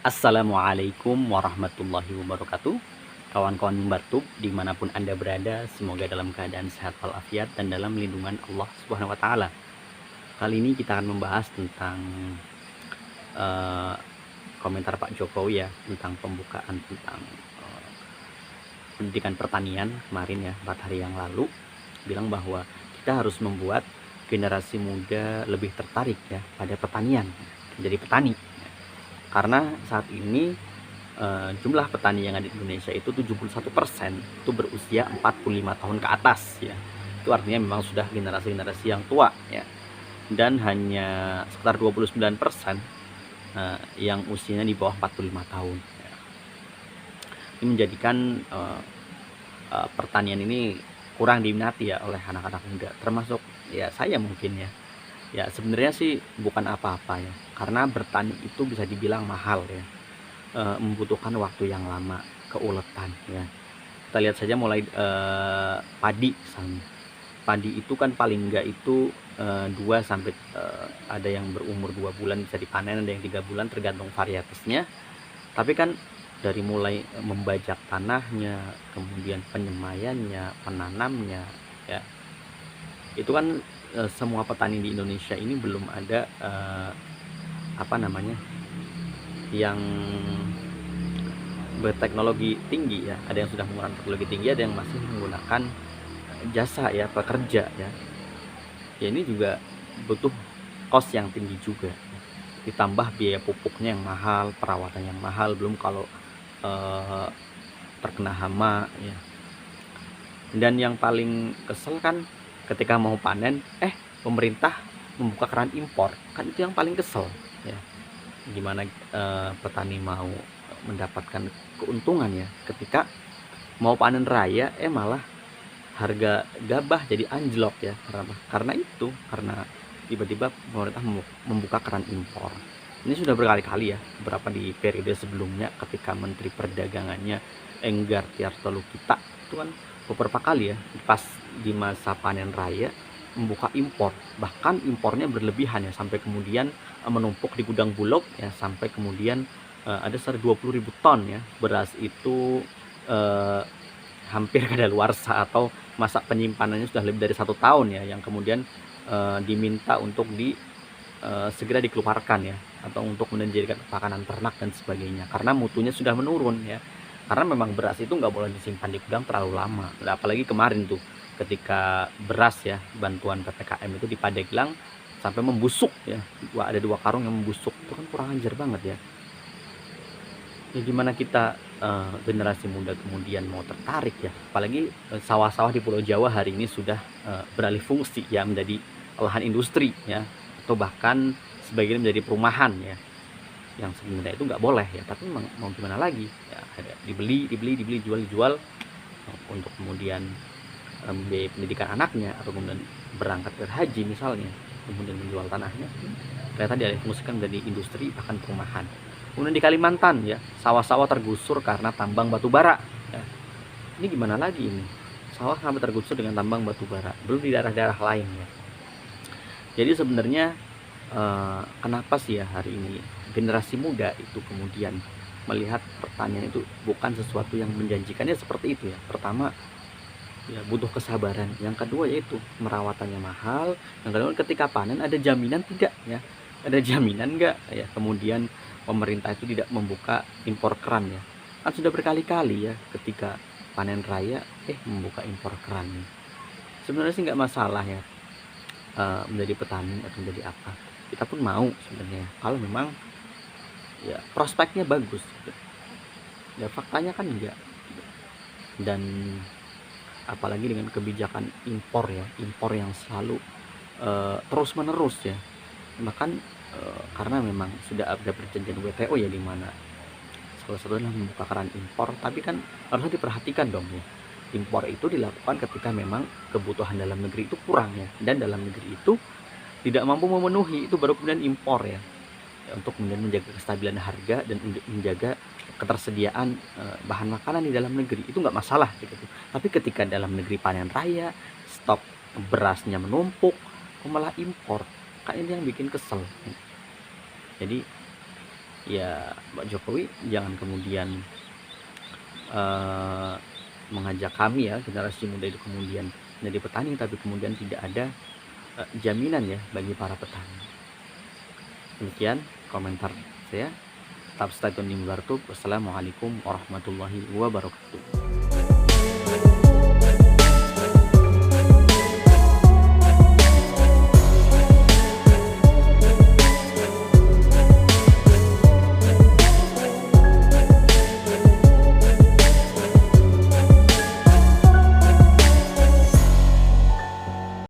Assalamualaikum warahmatullahi wabarakatuh. Kawan-kawan Mimbar Tube dimanapun Anda berada, semoga dalam keadaan sehat walafiat dan dalam lindungan Allah Subhanahu wa Ta'ala. Kali ini kita akan membahas tentang eh, komentar Pak Jokowi ya, tentang pembukaan tentang pendidikan pertanian kemarin ya, 4 hari yang lalu, bilang bahwa kita harus membuat generasi muda lebih tertarik ya pada pertanian, menjadi petani. Karena saat ini jumlah petani yang ada di Indonesia itu 71% itu berusia 45 tahun ke atas ya. Itu artinya memang sudah generasi-generasi yang tua ya. Dan hanya sekitar 29% yang usianya di bawah 45 tahun ya. Ini menjadikan pertanian ini kurang diminati ya oleh anak-anak muda, termasuk ya saya mungkin ya. Ya sebenarnya sih bukan apa-apa ya, karena bertani itu bisa dibilang mahal ya, membutuhkan waktu yang lama, keuletan ya. Kita lihat saja mulai padi misalnya. Padi itu kan paling enggak itu 2 sampai ada yang berumur 2 bulan bisa dipanen, ada yang 3 bulan tergantung varietasnya. Tapi kan dari mulai membajak tanahnya, kemudian penyemaiannya, penanamnya ya. Itu kan semua petani di Indonesia ini belum ada yang berteknologi tinggi ya. Ada yang sudah menggunakan teknologi tinggi, ada yang masih menggunakan jasa ya, pekerja ya. Ya ini juga butuh cost yang tinggi juga. Ditambah biaya pupuknya yang mahal, perawatan yang mahal, belum kalau terkena hama ya. Dan yang paling kesel kan ketika mau panen pemerintah membuka keran impor, kan itu yang paling kesel ya. Gimana petani mau mendapatkan keuntungan ya ketika mau panen raya malah harga gabah jadi anjlok ya. Karena tiba-tiba pemerintah membuka keran impor. Ini sudah berkali-kali ya, beberapa di periode sebelumnya ketika Menteri Perdagangannya Enggar Tiartolukita itu kan beberapa kali ya pas di masa panen raya membuka impor, bahkan impornya berlebihan ya, sampai kemudian menumpuk di gudang Bulog ya, sampai kemudian ada sekitar 20.000 ton ya beras itu hampir kadaluarsa atau masa penyimpanannya sudah lebih dari 1 tahun ya, yang kemudian diminta untuk segera dikeluarkan ya, atau untuk menjadikan makanan ternak dan sebagainya, karena mutunya sudah menurun ya. Karena memang beras itu nggak boleh disimpan di gudang terlalu lama. Nah, apalagi kemarin tuh ketika beras ya, bantuan PPKM itu di Pandeglang sampai membusuk ya, ada 2 karung yang membusuk, itu kan kurang ajar banget ya. Ya gimana kita generasi muda kemudian mau tertarik ya, apalagi sawah-sawah di Pulau Jawa hari ini sudah beralih fungsi ya menjadi lahan industri ya, atau bahkan sebagian menjadi perumahan ya, yang sebenarnya itu nggak boleh ya, tapi memang mau gimana lagi ya, ada dibeli jual untuk kemudian membiayai pendidikan anaknya, atau kemudian berangkat berhaji misalnya, kemudian menjual tanahnya, ternyata dialihfungsikan menjadi industri bahkan perumahan. Kemudian di Kalimantan ya, sawah-sawah tergusur karena tambang batu bara ya. Ini gimana lagi ini, sawah sampai tergusur dengan tambang batu bara, belum di daerah-daerah lain ya. Jadi sebenarnya kenapa sih ya hari ini generasi muda itu kemudian melihat pertanian itu bukan sesuatu yang menjanjikannya seperti itu ya. Pertama ya butuh kesabaran, yang kedua yaitu merawatannya mahal, yang kedua ketika panen ada jaminan tidak ya, ada jaminan enggak ya, kemudian pemerintah itu tidak membuka impor keran ya. Kan sudah berkali-kali ya ketika panen raya membuka impor keran. Sebenarnya sih nggak masalah ya menjadi petani atau menjadi apa, kita pun mau sebenarnya kalau memang ya prospeknya bagus gitu. Ya faktanya kan enggak. Dan apalagi dengan kebijakan impor ya, impor yang selalu terus menerus ya, bahkan karena memang sudah ada perjanjian WTO ya, di mana salah satunya membuka keran impor. Tapi kan harusnya diperhatikan dong ya, impor itu dilakukan ketika memang kebutuhan dalam negeri itu kurang ya, dan dalam negeri itu tidak mampu memenuhi, itu baru kemudian impor ya, untuk kemudian menjaga kestabilan harga dan menjaga ketersediaan bahan makanan di dalam negeri, itu nggak masalah gitu. Tapi ketika dalam negeri panen raya, stok berasnya menumpuk, kok malah impor, kan ini yang bikin kesel. Jadi ya Pak Jokowi jangan kemudian eh, mengajak kami ya generasi muda itu kemudian menjadi petani, tapi kemudian tidak ada jaminan ya bagi para petani. Demikian komentar saya. Tetap stay tune di Mimbar Tube. Wassalamualaikum warahmatullahi wabarakatuh.